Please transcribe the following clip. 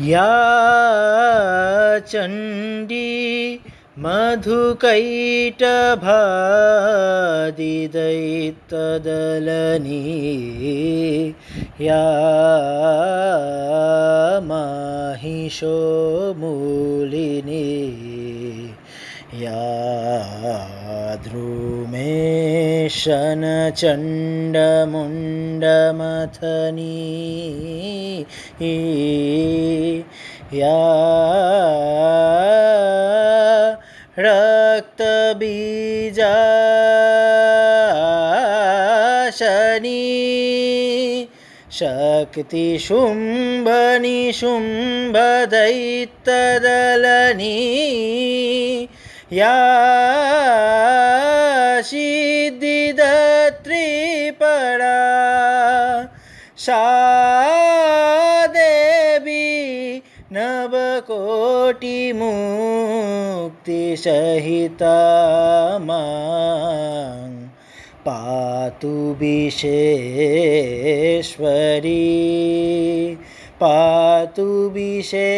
या चण्डी मधुकैटभादिदैत्यदलनी या माहिषोमूलिनी या द्रुमेशनचण्डमुण्डमथनी या रक्तबीजाशनी शक्तिशुम्भनिशुम्भदैत्यदलनी या सिद्धिदत्रीपरा सा देवी नवकोटिमुक्तिसहिता मां पातु विश्वेश्वरी पातु विश्वेश्वरी।